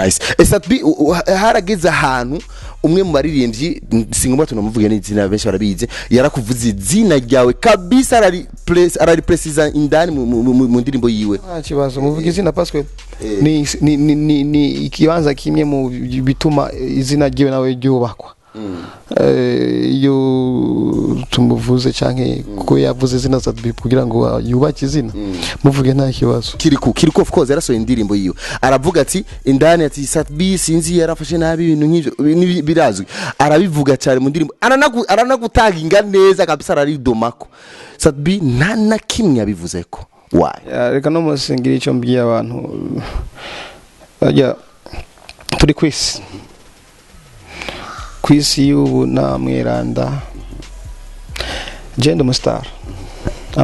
nice esatbi harageze ahantu umwe mu baririmbyi singomba tunamuvuge n'izina benshi barabize yarakuvuze izina ryawe kabisa arari precise indani mu ndirimbo yiwe kibazo muvuge izina parce que ni ikibanza kimwe mu bituma izina ryiwe nawe ryubakwa iyo tumuvuze canke kuko yavuze izina zatbi kugira ngo yubake izina muvuge nta kibazo Kirikou of course yarasohoye indirimbo yiwe aravuga ati indani ati satbi sinzi yarafashe nabi ibintu nk'ivyo birazwi arabivuga cyane mu ndirimbo aranagutaginga neza kabisa araridomako satbi nta na kimwe yabivuze ko why reka no musingira ico mbwiye abantu ajya turi kwisi y'ubu na mweranda I'm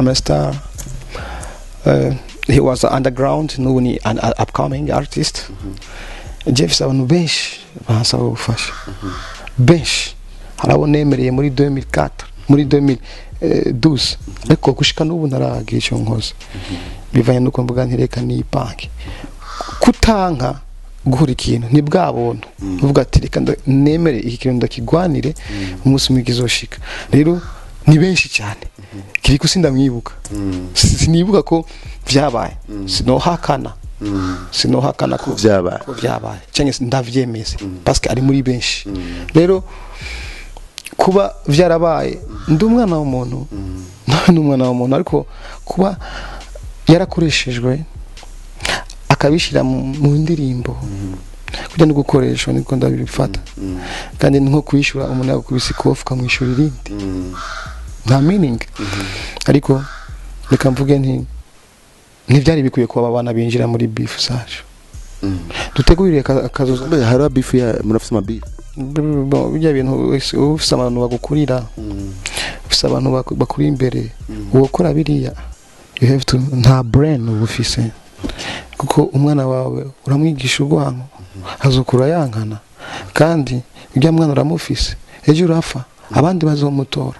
a star he was underground n'ubu ni an upcoming artist Jeff abantu benshi basaba ubufasha benshi harabonemereye muri 2004 muri 2012 ariko gushika n'ubu naragiye cyo nkoze bivanye nuko mvuga ntireka ni banki kutanka guhura ikintu ni bwa bontu uvuga ati reka nemere iki kintu ndakigwanire umunsi mwigizoshika rero ni benshi cyane Kirikou sindamwibuka sinibuka ko vyabaye sinohakana ko vyabaye cyane ndavyemeze parce que ari muri benshi rero kuba vyarabaye ndumwana w'umuntu n'umwana w'umuntu ariko kuba yarakoreshejwe akabishira mu ndirimbo kujya no gukoresha niko ndabifata kandi nko kwishura umuntu yakubise kofu kamwishura irindi nta meaning ariko reka mvuge ntibyari bikwiye kuba abana binjira muri beef sacu dutegurire akazoza hari beef ya murafise mabeef bijya bintu ufise abantu bagukurira ufise abantu bakuri imbere wokora biriya you have to nta brain ubufise kuko umwana wawe uramwigisha urwango azokura yankana kandi ujya mwana uramufise ejo urafa abandi bazomutora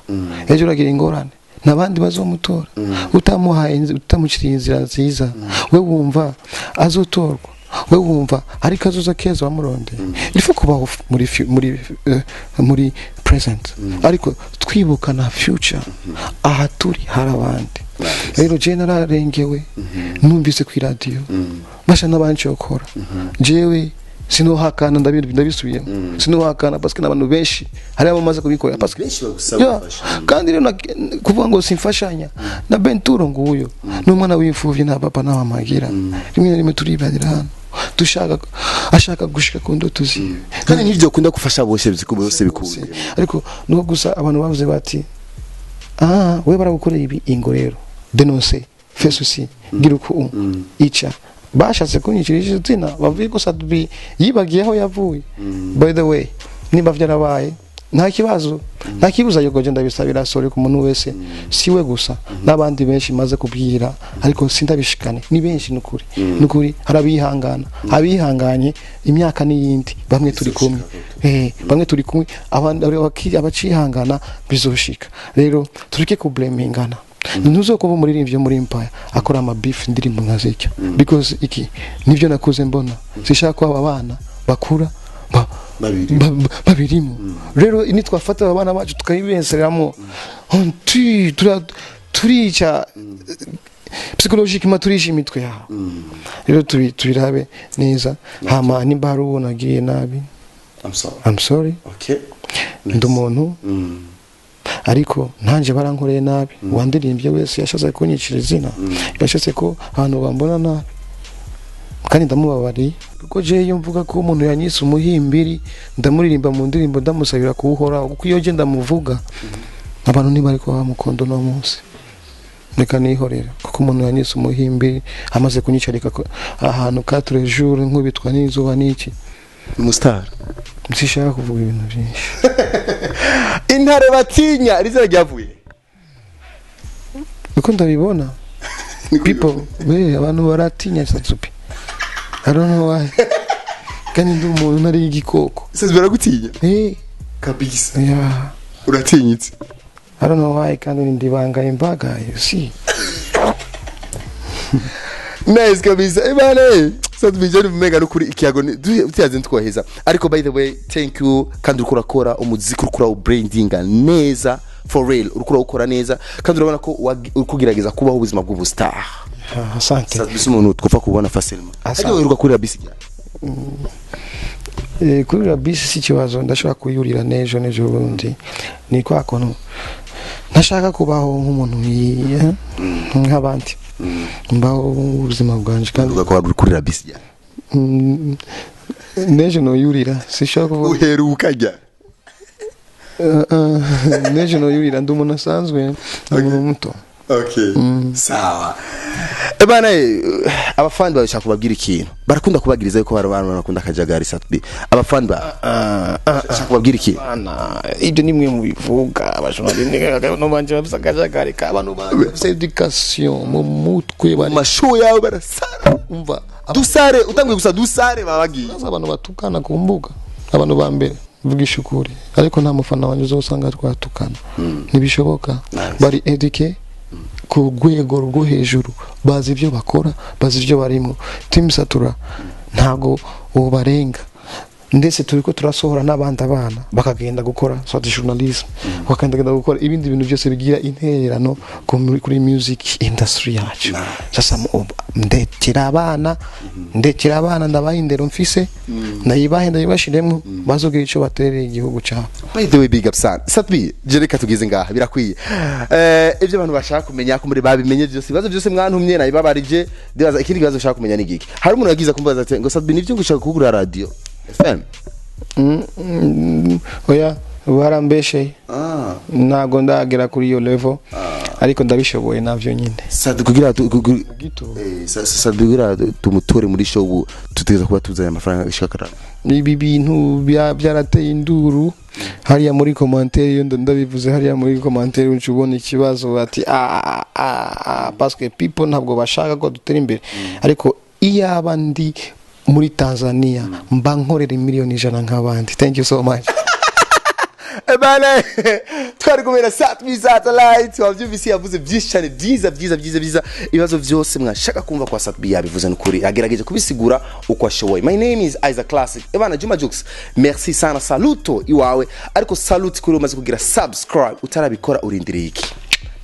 ejo uragira ingorane nabandi bazomutora utamuhaye utamuciriye inzira nziza we wumva azotorwa we wumva ari kazoza keza wamuronde ifu kuba muri present ariko twibuka na future aha turi harabandi rero je nararengewe numvise ku radio basha nabanje okora jewe sinohakana ndabisubiye sinohakana parce que nabantu benshi hari abamaze kubikora parce que benshi bagusaba kandi rero kuvuga ngo simfashanya na Benturo nguyo n'umwana w'imfuvyi na papa na mama gira rimwe turibadira hano ashaka gushika ku ndoto zi kandi nivyo kunda gufasha bose bikuye ariko nuko gusa abantu bavuze bati we baragukorera ibi ingorero denoncer fais ceci Kirikou ica bashatse kunyikirije izina bavuye ko Sadbi yibagiyeho yavuye by the way niba vyarabaye nta kibuza yogoje ndabisabira sori ku muntu wese siwe gusa nabandi benshi maze kubwira ariko sindabishikane ni benshi nukuri abihanganye imyaka n'iyindi bamwe turi kumwe bamwe turi kumwe abandi abacihangana bizoshika rero turike ku blamingana ntuzokuba umuririmbyi muri Empire akora ama beef ndirimbo nkazicyo because iki nivyo nakuze mbona sishaka ko aba bana bakura babirimo rero ini twafata abana bacu tukayibenseramo turica psychologiquement turisha imitwe yaho rero tubirabe neza hama nimba hari uwo nagiye nabi I'm sorry okay ndumuntu ariko ntanje barankoreye nabi wandirimbye wese yashaze kunyicira izina yashaze ko abantu bambona nabi kandi ndamubabari kuko je yumvuga ko umuntu yanyise umuhimbiri ndamuririmba mu ndirimbo ndamusabira kuwuhora kuko iyo je ndamuvuga abantu ntibari ko bamukondo no munsi reka nihorera kuko umuntu yanyise umuhimbiri amaze kunyicarika ahantu 4 jours nkubitwa n'izuba n'iki umustar msishaka kuvuga ibintu byinshi intare batinya rizera ryavuye uko ndabibona people abantu baratinya satsupi I don't know why kandi ndumuntu nari igikoko sese baragutinya kabisa uratinyitse I don't know why kandi ndibanga imbaga you see nice kabisa ibane satubijeni mega no kuri ikiyago tuyaze ntwaheza ariko by the way thank you kandi urakora umuziki ukora brandinga neza for real ukora neza kandi urabona ko ukugerageza kubaho ubuzima bw'ubustar asante satubise umuntu twopfa kubona facilement ajye wiruka kuri bisi kuri bisi si kibazo ndashaka kuyurira nejo bundi ni kwa kono nashaka kubaho nk'umuntu nk'abandi mbaho ubuzima bwanje kandi ugakora kuri bisi nejo no yurira sishaka uheruka jya nejo no yurira ndumuntu asanzwe umuntu muto okay sawa ebana abafandi bashaka kubabwira ikintu barakunda kubagiriza yuko barakunda akajagari satbi abafandi bashaka kubabwira ikintu ibyo nimwe mu bivuga abashonari no banje babisa akajagari k'abantu ba education mu mutwe bari masho yawe barasara umva dusare utangiye gusa dusare babagiye abantu batukana ku mbuga abantu ba mbere vugisha ukuri ariko nta mufana wanje uzosanga twatukana ntibishoboka bari educate ku rwego rwo hejuru bazi ibyo bakora bazi ibyo barimo team satura ntago ubarenga ndetse turiko turasohora n'abandi abana bakagenda gukora soit journalism bakagenda gukora ibindi bintu byose bigira intererano kuri music industry yacu sasa ndekera abana ndabahindero mfise ndayibashiremo bazogira ico baterera igihugu cyabo by the way big up son satbi jereka tugize ngaha birakwiye ibyo abantu bashaka kumenya ko muri babimenye byose bibazo byose mwantumye nayibabarije ndibaza ikindi bibazo bashaka kumenya n'igiki hari umuntu yagize kumbaza ati ngo satbi nivyo ngushaka kugura radio FM oya warambeshe nago ndagera kuri iyo level ariko ndabishoboye navyo nyine kugira kugira tumutore muri show tuteza kuba tuzanye amafaranga ashakara ibi bintu byarateye induru hariya muri commentaire yo ndabivuze hariya muri commentaire uncubona ikibazo ati parce que people ntabwo bashaka ko dutera imbere ariko iyaba ndi muri Tanzania mba nkorera miliyoni 100 nk'abandi thank you so much ebane twari kumera satbi satellite wavyumvise yavuze byinshi cyane byiza ibibazo byose mwashaka kumva kwa satbi yabivuze n'ukuri agerageje kubisigura uko ashoboye my name is Isaac Classic ebana Juma Jux merci sana saluto iwawe ariko salute kuri umaze kugira subscribe utarabikora urindiriye iki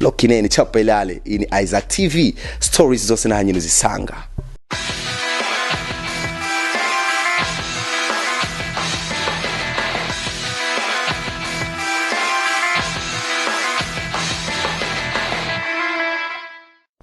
lokinene chapelale ini Isaac TV stories zose na hanyine zisanga